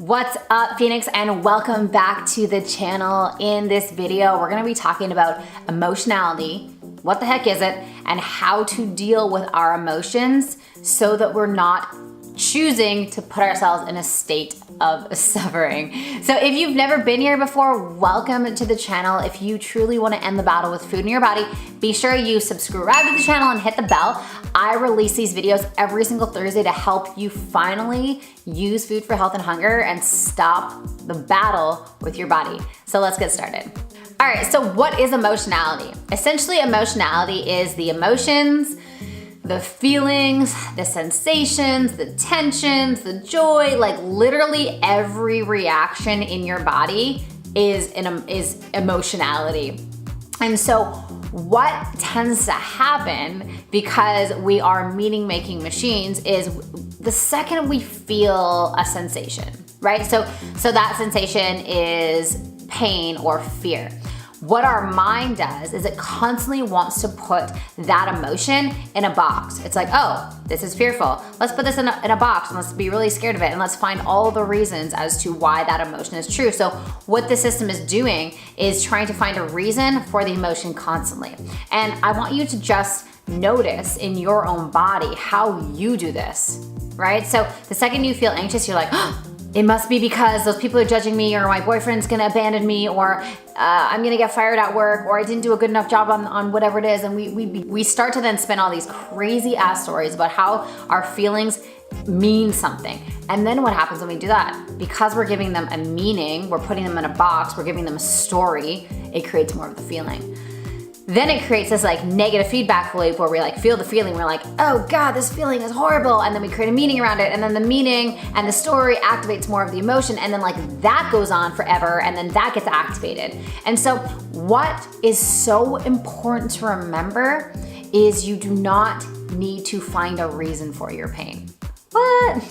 What's up, Phoenix, and welcome back to the channel. In this video, we're gonna be talking about emotionality, what the heck is it, and how to deal with our emotions so that we're not choosing to put ourselves in a state of suffering. So if you've never been here before, welcome to the channel. If you truly want to end the battle with food in your body, be sure you subscribe to the channel and hit the bell. I release these videos every single Thursday to help you finally use food for health and hunger and stop the battle with your body. So let's get started. All right, so what is emotionality? Essentially, emotionality is the emotions, the feelings, the sensations, the tensions, the joy, like literally every reaction in your body is emotionality. And so what tends to happen, because we are meaning-making machines, is the second we feel a sensation, right? So that sensation is pain or fear. What our mind does is it constantly wants to put that emotion in a box. It's like, oh, this is fearful. Let's put this in a box and let's be really scared of it, and let's find all the reasons as to why that emotion is true. So what the system is doing is trying to find a reason for the emotion constantly. And I want you to just notice in your own body how you do this, right? So the second you feel anxious, you're like, oh, it must be because those people are judging me, or my boyfriend's gonna abandon me, or I'm gonna get fired at work, or I didn't do a good enough job on whatever it is. And we start to then spin all these crazy ass stories about how our feelings mean something. And then what happens when we do that? Because we're giving them a meaning, we're putting them in a box, we're giving them a story, it creates more of the feeling. Then it creates this like negative feedback loop where we like feel the feeling, we're like, oh God, this feeling is horrible. And then we create a meaning around it. And then the meaning and the story activates more of the emotion. And then like that goes on forever. And then that gets activated. And so what is so important to remember is you do not need to find a reason for your pain. What?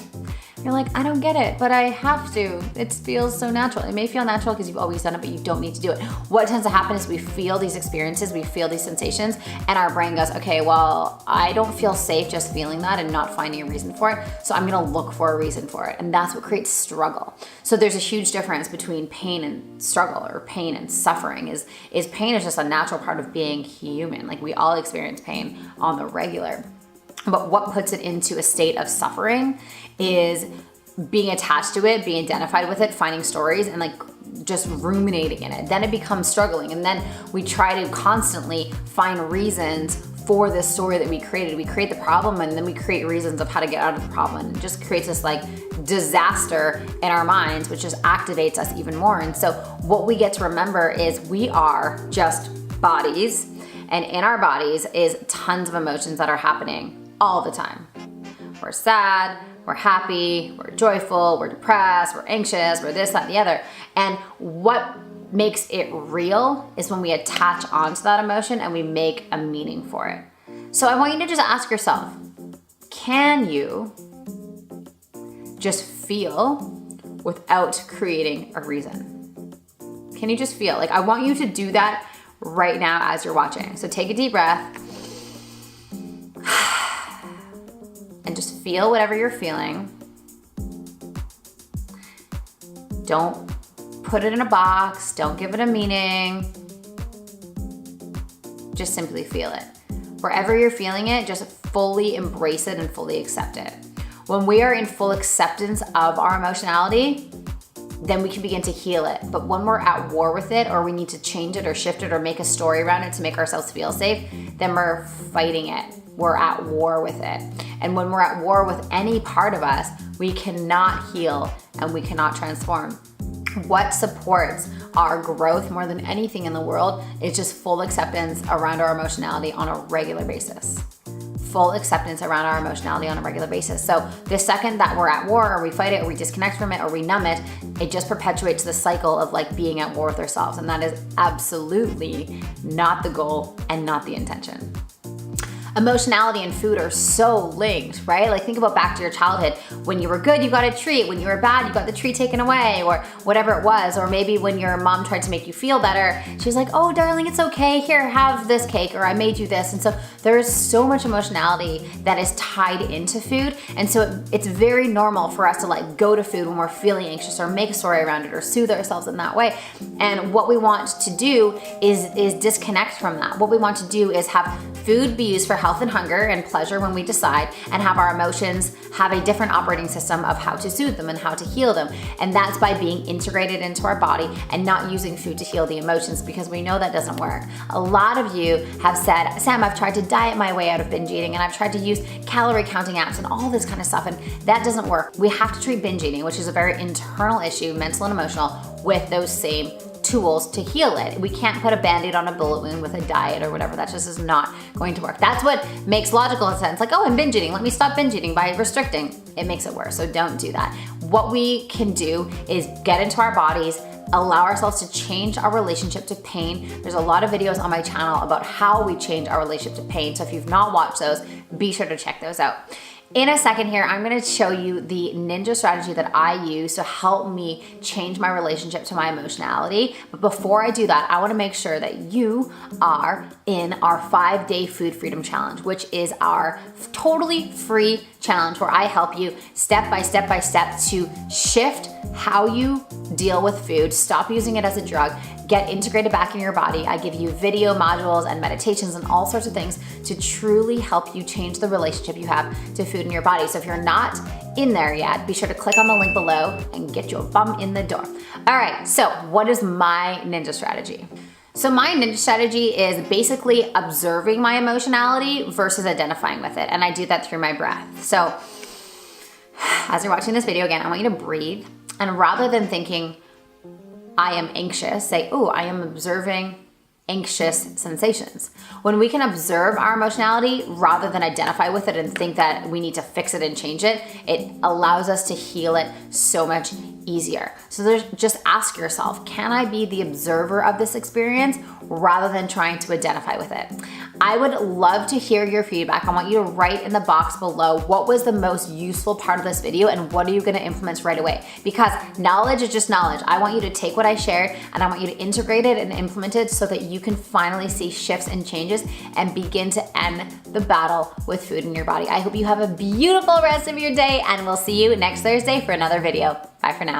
You're like, I don't get it, but I have to. It feels so natural. It may feel natural because you've always done it, but you don't need to do it. What tends to happen is we feel these experiences, we feel these sensations, and our brain goes, okay, well, I don't feel safe just feeling that and not finding a reason for it, so I'm gonna look for a reason for it. And that's what creates struggle. So there's a huge difference between pain and struggle, or pain and suffering. Is pain is just a natural part of being human. Like, we all experience pain on the regular. But what puts it into a state of suffering is being attached to it, being identified with it, finding stories, and like just ruminating in it. Then it becomes struggling. And then we try to constantly find reasons for this story that we created. We create the problem, and then we create reasons of how to get out of the problem. And it just creates this like disaster in our minds, which just activates us even more. And so what we get to remember is we are just bodies, and in our bodies is tons of emotions that are happening all the time. We're sad, we're happy, we're joyful, we're depressed, we're anxious, we're this, that, and the other. And what makes it real is when we attach onto that emotion and we make a meaning for it. So I want you to just ask yourself, can you just feel without creating a reason? Can you just feel? Like, I want you to do that right now as you're watching. So take a deep breath. And just feel whatever you're feeling. Don't put it in a box. Don't give it a meaning. Just simply feel it. Wherever you're feeling it, just fully embrace it and fully accept it. When we are in full acceptance of our emotionality, then we can begin to heal it. But when we're at war with it, or we need to change it or shift it or make a story around it to make ourselves feel safe, then we're fighting it. We're at war with it. And when we're at war with any part of us, we cannot heal and we cannot transform. What supports our growth more than anything in the world is just full acceptance around our emotionality on a regular basis. Full acceptance around our emotionality on a regular basis. So the second that we're at war, or we fight it, or we disconnect from it, or we numb it, it just perpetuates the cycle of like being at war with ourselves. And that is absolutely not the goal and not the intention. Emotionality and food are so linked, right? Like think about back to your childhood. When you were good, you got a treat. When you were bad, you got the treat taken away, or whatever it was. Or maybe when your mom tried to make you feel better, she was like, oh darling, it's okay, here, have this cake, or I made you this. And so there is so much emotionality that is tied into food. And so it's very normal for us to like go to food when we're feeling anxious, or make a story around it, or soothe ourselves in that way. And what we want to do is disconnect from that. What we want to do is have food be used for health and hunger and pleasure when we decide, and have our emotions have a different operating system of how to soothe them and how to heal them. And that's by being integrated into our body and not using food to heal the emotions, because we know that doesn't work. A lot of you have said, Sam, I've tried to diet my way out of binge eating, and I've tried to use calorie counting apps and all this kind of stuff, and that doesn't work. We have to treat binge eating, which is a very internal issue, mental and emotional, with those same tools to heal it. We can't put a band-aid on a bullet wound with a diet or whatever. That just is not going to work. That's what makes logical sense. Like, oh, I'm binge eating. Let me stop binge eating by restricting. It makes it worse, so don't do that. What we can do is get into our bodies, allow ourselves to change our relationship to pain. There's a lot of videos on my channel about how we change our relationship to pain. So if you've not watched those, be sure to check those out. In a second here, I'm gonna show you the ninja strategy that I use to help me change my relationship to my emotionality. But before I do that, I wanna make sure that you are in our 5-day food freedom challenge, which is our totally free challenge where I help you step by step to shift how you deal with food, stop using it as a drug, get integrated back in your body. I give you video modules and meditations and all sorts of things to truly help you change the relationship you have to food in your body. So if you're not in there yet, be sure to click on the link below and get your bum in the door. All right, so what is my ninja strategy? So my ninja strategy is basically observing my emotionality versus identifying with it. And I do that through my breath. So as you're watching this video again, I want you to breathe. And rather than thinking, I am anxious, say, oh, I am observing anxious sensations. When we can observe our emotionality rather than identify with it and think that we need to fix it and change it, it allows us to heal it so much easier. So just ask yourself, can I be the observer of this experience rather than trying to identify with it? I would love to hear your feedback. I want you to write in the box below, what was the most useful part of this video and what are you gonna implement right away? Because knowledge is just knowledge. I want you to take what I shared and I want you to integrate it and implement it so that you can finally see shifts and changes and begin to end the battle with food in your body. I hope you have a beautiful rest of your day and we'll see you next Thursday for another video. Bye for now.